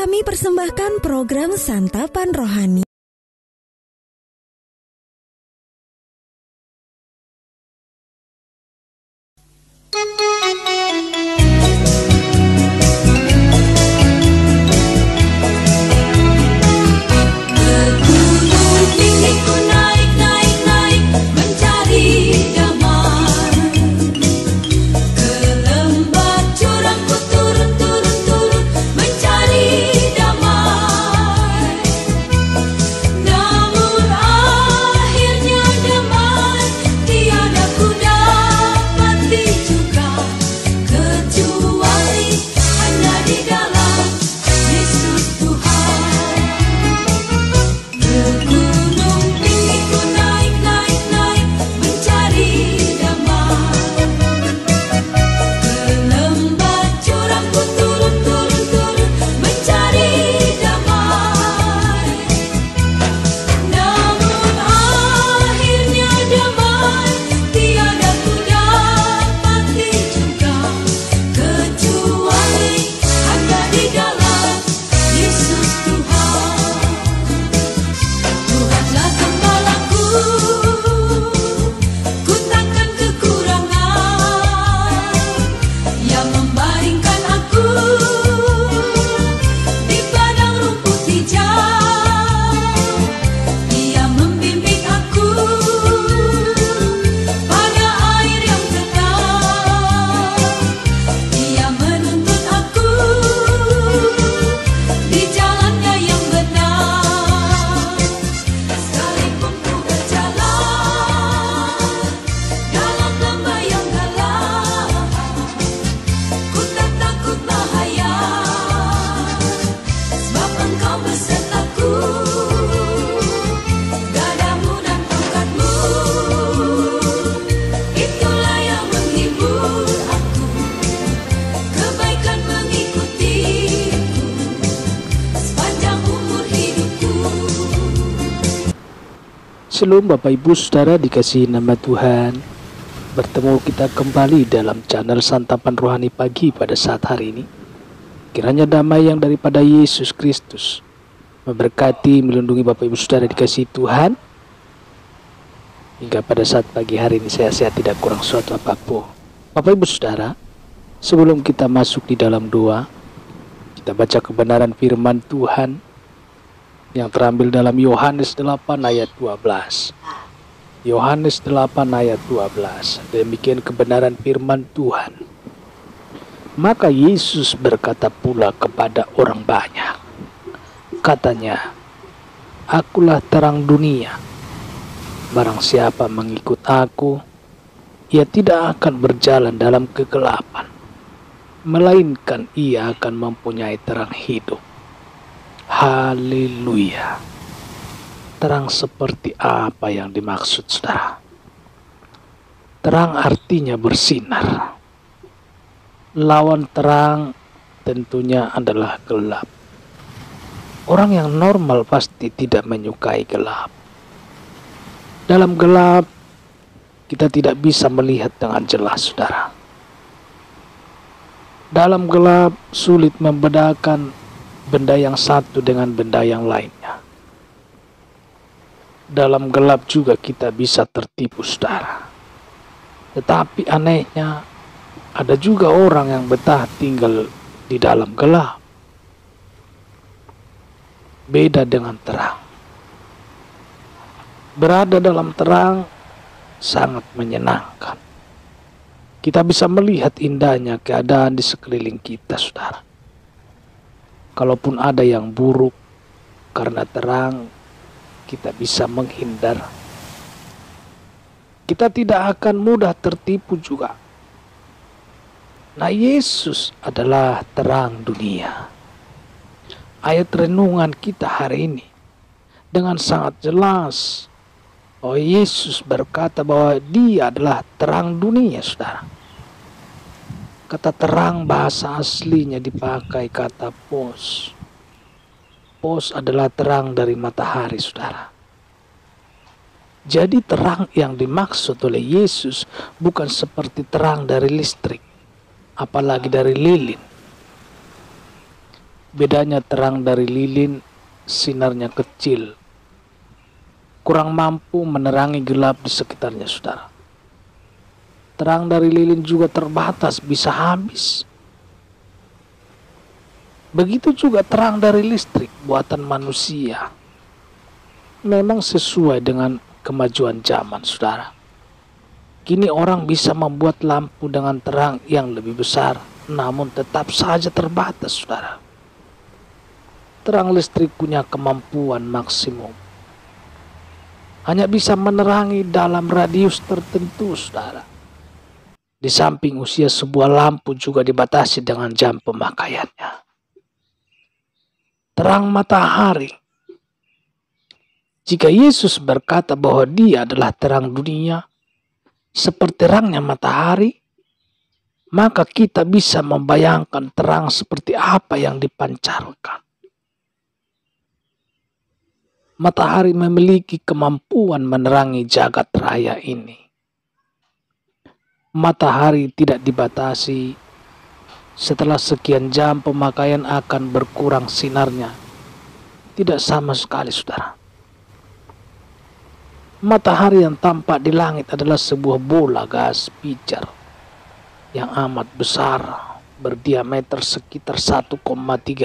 Kami persembahkan program Santapan Rohani. Shalom Bapak Ibu Saudara dikasihi nama Tuhan. Bertemu kita kembali dalam channel Santapan Rohani Pagi pada saat hari ini. Kiranya damai yang daripada Yesus Kristus memberkati, melindungi Bapak Ibu Saudara dikasihi Tuhan. Hingga pada saat pagi hari ini saya sehat, tidak kurang suatu apapun. Bapak Ibu Saudara, sebelum kita masuk di dalam doa, kita baca kebenaran firman Tuhan yang terambil dalam Yohanes 8 ayat 12. Yohanes 8 ayat 12. Demikian kebenaran firman Tuhan. Maka Yesus berkata pula kepada orang banyak, katanya, "Akulah terang dunia. Barang siapa mengikut aku, ia tidak akan berjalan dalam kegelapan, melainkan ia akan mempunyai terang hidup." Haleluya. Terang seperti apa yang dimaksud, saudara? Terang artinya bersinar. Lawan terang tentunya adalah gelap. Orang yang normal pasti tidak menyukai gelap. Dalam gelap kita tidak bisa melihat dengan jelas, saudara. Dalam gelap sulit membedakan benda yang satu dengan benda yang lainnya. Dalam gelap juga kita bisa tertipu, saudara. Tetapi anehnya, ada juga orang yang betah tinggal di dalam gelap. Beda dengan terang. Berada dalam terang sangat menyenangkan. Kita bisa melihat indahnya keadaan di sekeliling kita, saudara. Kalaupun ada yang buruk, karena terang kita bisa menghindar. Kita tidak akan mudah tertipu juga. Nah, Yesus adalah terang dunia. Ayat renungan kita hari ini dengan sangat jelas bahwa Yesus berkata bahwa Dia adalah terang dunia, saudara. Kata terang bahasa aslinya dipakai kata pos. Pos adalah terang dari matahari, saudara. Jadi terang yang dimaksud oleh Yesus bukan seperti terang dari listrik, apalagi dari lilin. Bedanya terang dari lilin, sinarnya kecil, kurang mampu menerangi gelap di sekitarnya, saudara. Terang dari lilin juga terbatas, bisa habis. Begitu juga terang dari listrik buatan manusia. Memang sesuai dengan kemajuan zaman, saudara. Kini orang bisa membuat lampu dengan terang yang lebih besar, namun tetap saja terbatas, saudara. Terang listrik punya kemampuan maksimum, hanya bisa menerangi dalam radius tertentu, saudara. Di samping usia sebuah lampu juga dibatasi dengan jam pemakaiannya. Terang matahari. Jika Yesus berkata bahwa Dia adalah terang dunia, seperti terangnya matahari, maka kita bisa membayangkan terang seperti apa yang dipancarkan. Matahari memiliki kemampuan menerangi jagat raya ini. Matahari tidak dibatasi. Setelah sekian jam pemakaian akan berkurang sinarnya. Tidak sama sekali, saudara. Matahari yang tampak di langit adalah sebuah bola gas pijar yang amat besar, berdiameter sekitar 1,3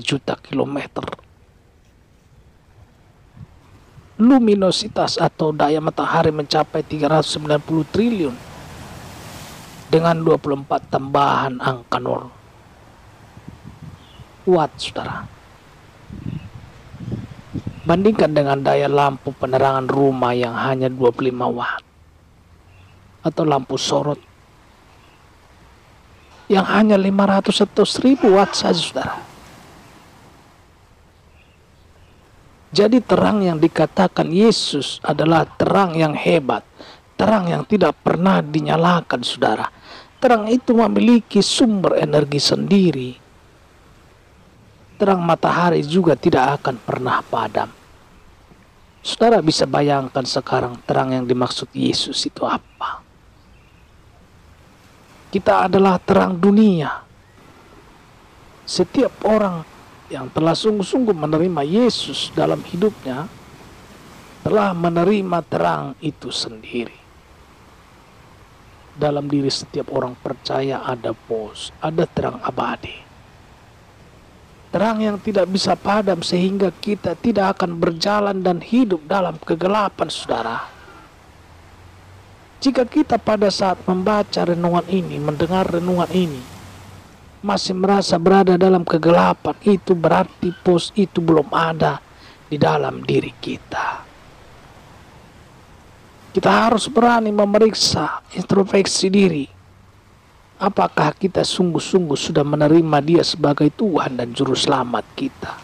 juta kilometer. Luminositas atau daya matahari mencapai 390 triliun dengan 24 tambahan angka nol watt, saudara. Bandingkan dengan daya lampu penerangan rumah yang hanya 25 watt atau lampu sorot yang hanya 500 atau 1000 watt saja, saudara. Jadi terang yang dikatakan Yesus adalah terang yang hebat, terang yang tidak pernah dinyalakan, saudara. Terang itu memiliki sumber energi sendiri. Terang matahari juga tidak akan pernah padam. Saudara bisa bayangkan sekarang terang yang dimaksud Yesus itu apa? Kita adalah terang dunia. Setiap orang yang telah sungguh-sungguh menerima Yesus dalam hidupnya telah menerima terang itu sendiri. Dalam diri setiap orang percaya ada ada terang abadi. Terang yang tidak bisa padam sehingga kita tidak akan berjalan dan hidup dalam kegelapan, saudara. Jika kita pada saat membaca renungan ini, mendengar renungan ini, masih merasa berada dalam kegelapan, itu berarti itu belum ada di dalam diri kita. Kita harus berani memeriksa, introspeksi diri. Apakah kita sungguh-sungguh sudah menerima Dia sebagai Tuhan dan Juru Selamat kita?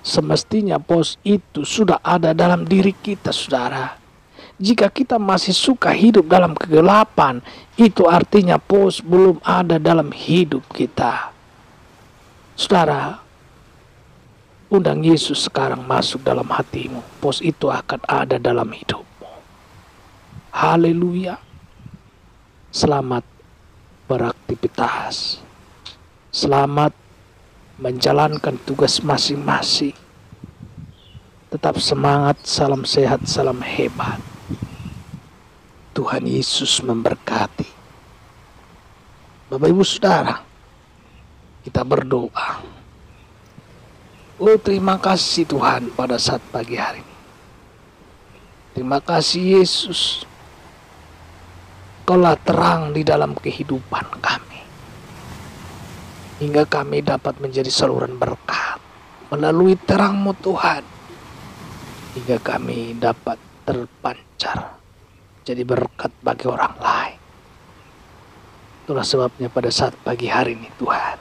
Semestinya itu sudah ada dalam diri kita, saudara. Jika kita masih suka hidup dalam kegelapan, itu artinya belum ada dalam hidup kita. Saudara, undang Yesus sekarang masuk dalam hatimu. Itu akan ada dalam hidupmu. Haleluya. Selamat beraktivitas. Selamat menjalankan tugas masing-masing. Tetap semangat, salam sehat, salam hebat. Tuhan Yesus memberkati. Bapak Ibu Saudara, kita berdoa. Oh, terima kasih Tuhan pada saat pagi hari ini. Terima kasih Yesus. Kaulah terang di dalam kehidupan kami, hingga kami dapat menjadi saluran berkat melalui terang-Mu Tuhan, hingga kami dapat terpancar jadi berkat bagi orang lain. Itulah sebabnya pada saat pagi hari ini Tuhan,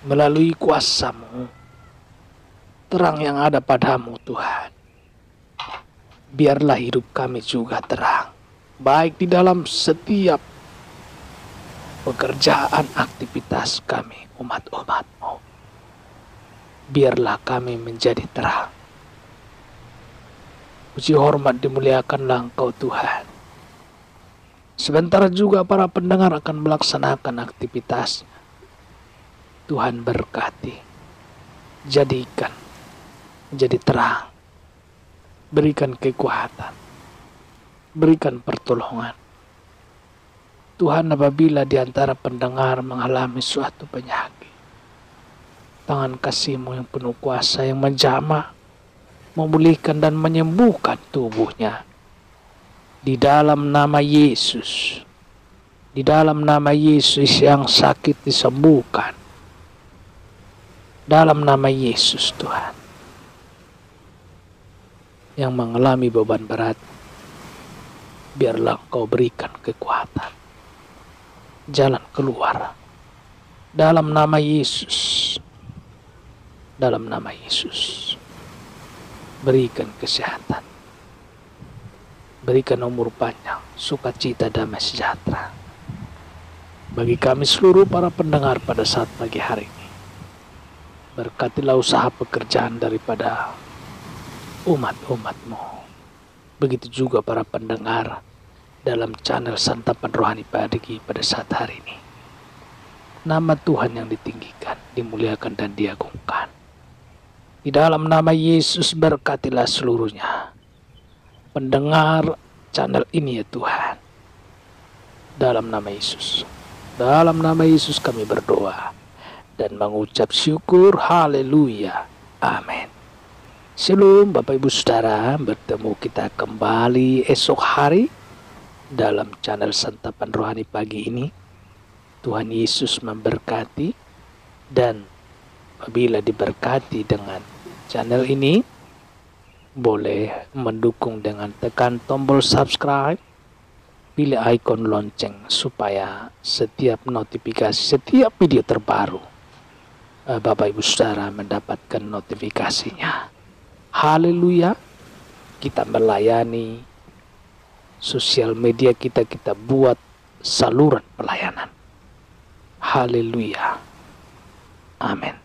melalui kuasa-Mu, terang yang ada pada-Mu Tuhan, biarlah hidup kami juga terang. Baik di dalam setiap pekerjaan aktivitas kami umat-umat-Mu. Biarlah kami menjadi terang. Puji hormat dimuliakanlah Engkau Tuhan. Sebentar juga para pendengar akan melaksanakan aktivitasnya. Tuhan berkati, jadikan menjadi terang, berikan kekuatan, berikan pertolongan. Tuhan, apabila di antara pendengar mengalami suatu penyakit, tangan kasih-Mu yang penuh kuasa yang menjamah, memulihkan dan menyembuhkan tubuhnya. Di dalam nama Yesus, di dalam nama Yesus yang sakit disembuhkan. Dalam nama Yesus Tuhan, yang mengalami beban berat, biarlah Engkau berikan kekuatan, jalan keluar. Dalam nama Yesus, dalam nama Yesus, berikan kesehatan, berikan umur panjang, sukacita, damai sejahtera bagi kami seluruh para pendengar pada saat pagi hari ini. Berkatilah usaha pekerjaan daripada umat-umat-Mu. Begitu juga para pendengar dalam channel Santapan Rohani Pagi pada saat hari ini. Nama Tuhan yang ditinggikan, dimuliakan dan diagungkan. Di dalam nama Yesus berkatilah seluruhnya pendengar channel ini ya Tuhan. Dalam nama Yesus. Dalam nama Yesus kami berdoa dan mengucap syukur. Haleluya. Amin. Shalom Bapak Ibu Saudara, bertemu kita kembali esok hari dalam channel Santapan Rohani Pagi ini. Tuhan Yesus memberkati, dan apabila diberkati dengan channel ini, boleh mendukung dengan tekan tombol subscribe, pilih ikon lonceng supaya setiap notifikasi, setiap video terbaru Bapak Ibu Saudara mendapatkan notifikasinya. Haleluya. Kita melayani sosial media kita buat saluran pelayanan. Haleluya. Amin.